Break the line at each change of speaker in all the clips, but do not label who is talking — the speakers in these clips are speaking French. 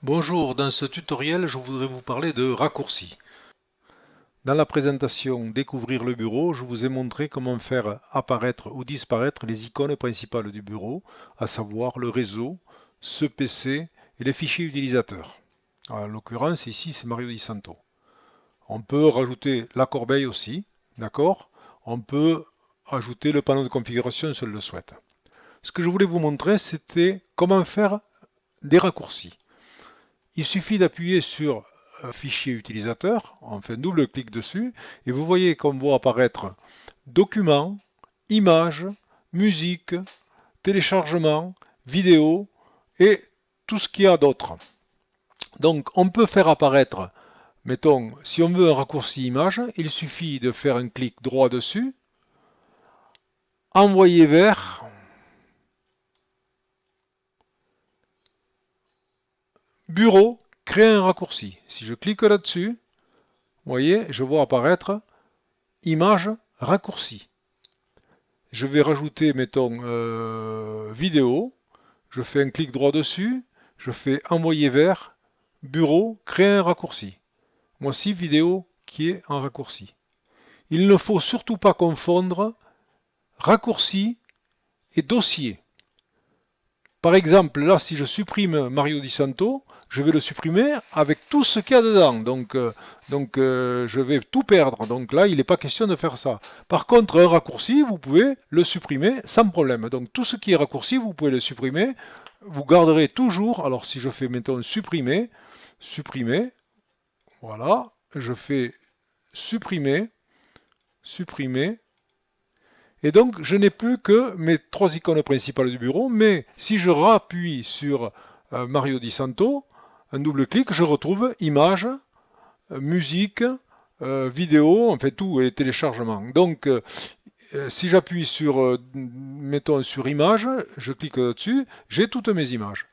Bonjour, dans ce tutoriel, je voudrais vous parler de raccourcis. Dans la présentation Découvrir le bureau, je vous ai montré comment faire apparaître ou disparaître les icônes principales du bureau, à savoir le réseau, ce PC et les fichiers utilisateurs. En l'occurrence, ici, c'est Mario Di Santo. On peut rajouter la corbeille aussi, d'accord? On peut ajouter le panneau de configuration si on le souhaite. Ce que je voulais vous montrer, c'était comment faire des raccourcis. Il suffit d'appuyer sur Fichier utilisateur, on fait un double clic dessus, et vous voyez qu'on voit apparaître Documents, Images, Musique, Téléchargement, Vidéo et tout ce qu'il y a d'autre. Donc on peut faire apparaître, mettons, si on veut un raccourci image, il suffit de faire un clic droit dessus, envoyer vers, bureau, créer un raccourci. Si je clique là-dessus, vous voyez, je vois apparaître image raccourci. Je vais rajouter, mettons, vidéo. Je fais un clic droit dessus. Je fais envoyer vers, bureau, créer un raccourci. Voici vidéo qui est en raccourci. Il ne faut surtout pas confondre raccourci et dossier. Par exemple, là, si je supprime Mario Di Santo, je vais le supprimer avec tout ce qu'il y a dedans. Je vais tout perdre. Donc là, il n'est pas question de faire ça. Par contre, un raccourci, vous pouvez le supprimer sans problème. Donc tout ce qui est raccourci, vous pouvez le supprimer. Vous garderez toujours, alors si je fais mettons supprimer, supprimer, voilà, je fais supprimer, supprimer, et donc, je n'ai plus que mes trois icônes principales du bureau, mais si je rappuie sur Mario Di Santo, un double clic, je retrouve images, musique, vidéo, en fait tout, et téléchargement. Donc, si j'appuie sur, mettons, sur image, je clique là-dessus, j'ai toutes mes images.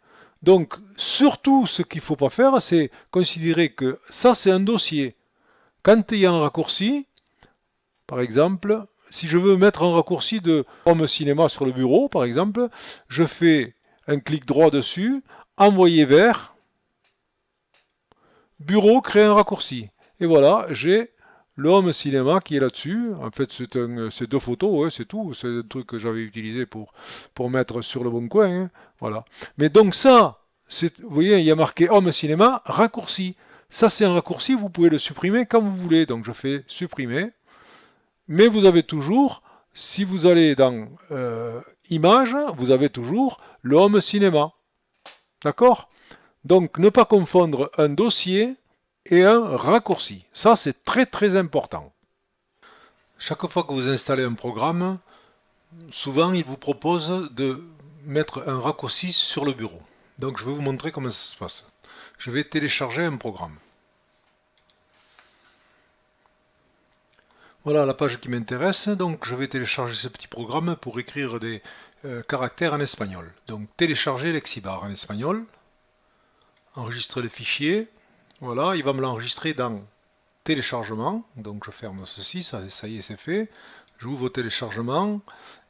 Donc, surtout, ce qu'il ne faut pas faire, c'est considérer que ça, c'est un dossier. Quand il y a un raccourci, par exemple, si je veux mettre un raccourci de Home Cinéma sur le bureau, par exemple, je fais un clic droit dessus, envoyer vers, bureau, créer un raccourci. Et voilà, j'ai le Home Cinéma qui est là-dessus. En fait, c'est deux photos, ouais, c'est tout. C'est un truc que j'avais utilisé pour mettre sur le bon coin. Hein. Voilà. Mais donc ça, vous voyez, il y a marqué Home Cinéma, raccourci. Ça, c'est un raccourci, vous pouvez le supprimer quand vous voulez. Donc je fais supprimer. Mais vous avez toujours, si vous allez dans Images, vous avez toujours le Home Cinéma. D'accord? Donc ne pas confondre un dossier et un raccourci. Ça, c'est très très important. Chaque fois que vous installez un programme, souvent il vous propose de mettre un raccourci sur le bureau. Donc je vais vous montrer comment ça se passe. Je vais télécharger un programme. Voilà la page qui m'intéresse, donc je vais télécharger ce petit programme pour écrire des caractères en espagnol. Donc télécharger Lexibar en espagnol, enregistrer le fichier, voilà, il va me l'enregistrer dans téléchargement, donc je ferme ceci, ça y est c'est fait, j'ouvre téléchargement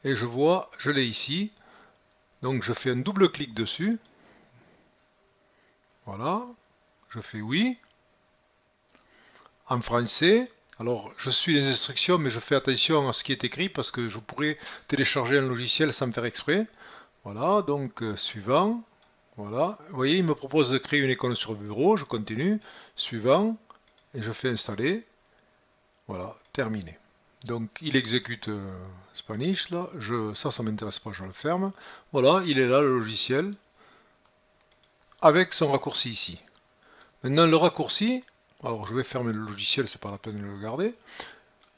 et je vois, je l'ai ici, donc je fais un double clic dessus, voilà, je fais oui, en français. Alors, je suis les instructions, mais je fais attention à ce qui est écrit parce que je pourrais télécharger un logiciel sans faire exprès. Voilà, donc suivant. Voilà, vous voyez, il me propose de créer une icône sur le bureau. Je continue. Suivant. Et je fais installer. Voilà, terminé. Donc, il exécute Spanish. Là. Ça m'intéresse pas, je le ferme. Voilà, il est là, le logiciel, avec son raccourci ici. Maintenant, le raccourci, alors je vais fermer le logiciel, c'est pas la peine de le garder.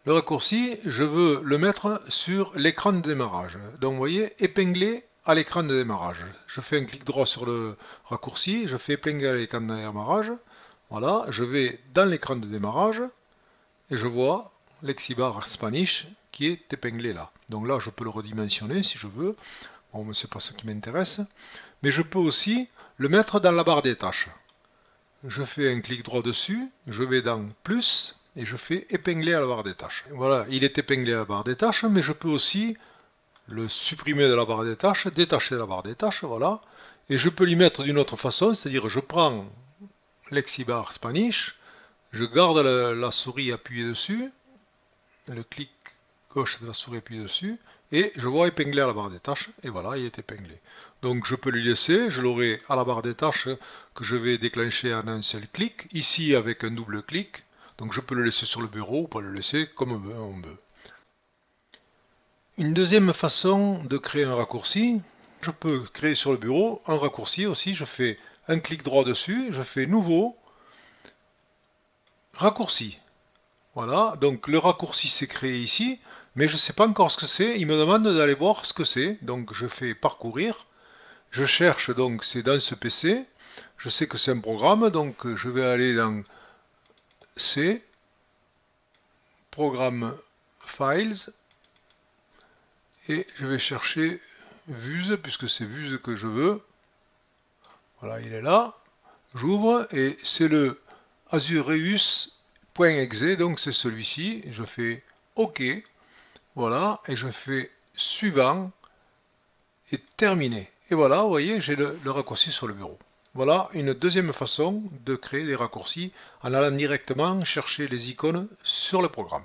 Le raccourci, je veux le mettre sur l'écran de démarrage. Donc vous voyez, épingler à l'écran de démarrage. Je fais un clic droit sur le raccourci, je fais épingler à l'écran de démarrage. Voilà, je vais dans l'écran de démarrage et je vois Lexibar Spanish qui est épinglé là. Donc là, je peux le redimensionner si je veux. Bon, mais c'est pas ce qui m'intéresse. Mais je peux aussi le mettre dans la barre des tâches. Je fais un clic droit dessus, je vais dans plus et je fais épingler à la barre des tâches. Voilà, il est épinglé à la barre des tâches, mais je peux aussi le supprimer de la barre des tâches, détacher la barre des tâches, voilà. Et je peux l'y mettre d'une autre façon, c'est-à-dire je prends Lexibar Spanish, je garde la souris appuyée dessus, le clic gauche de la souris appuyée dessus, et je vois épingler à la barre des tâches, et voilà, il est épinglé. Donc je peux lui laisser, je l'aurai à la barre des tâches que je vais déclencher en un seul clic, ici avec un double clic, donc je peux le laisser sur le bureau ou pas le laisser comme on veut. Une deuxième façon de créer un raccourci, je peux créer sur le bureau un raccourci aussi, je fais un clic droit dessus, je fais nouveau, raccourci. Voilà, donc le raccourci s'est créé ici, mais je ne sais pas encore ce que c'est, il me demande d'aller voir ce que c'est, donc je fais parcourir, je cherche, donc c'est dans ce PC, je sais que c'est un programme, donc je vais aller dans C, Programme Files, et je vais chercher Vuse, puisque c'est Vuse que je veux. Voilà, il est là. J'ouvre et c'est le azureus.exe, donc c'est celui-ci. Je fais OK. Voilà, et je fais suivant et terminé. Et voilà, vous voyez, j'ai le raccourci sur le bureau. Voilà une deuxième façon de créer des raccourcis en allant directement chercher les icônes sur le programme.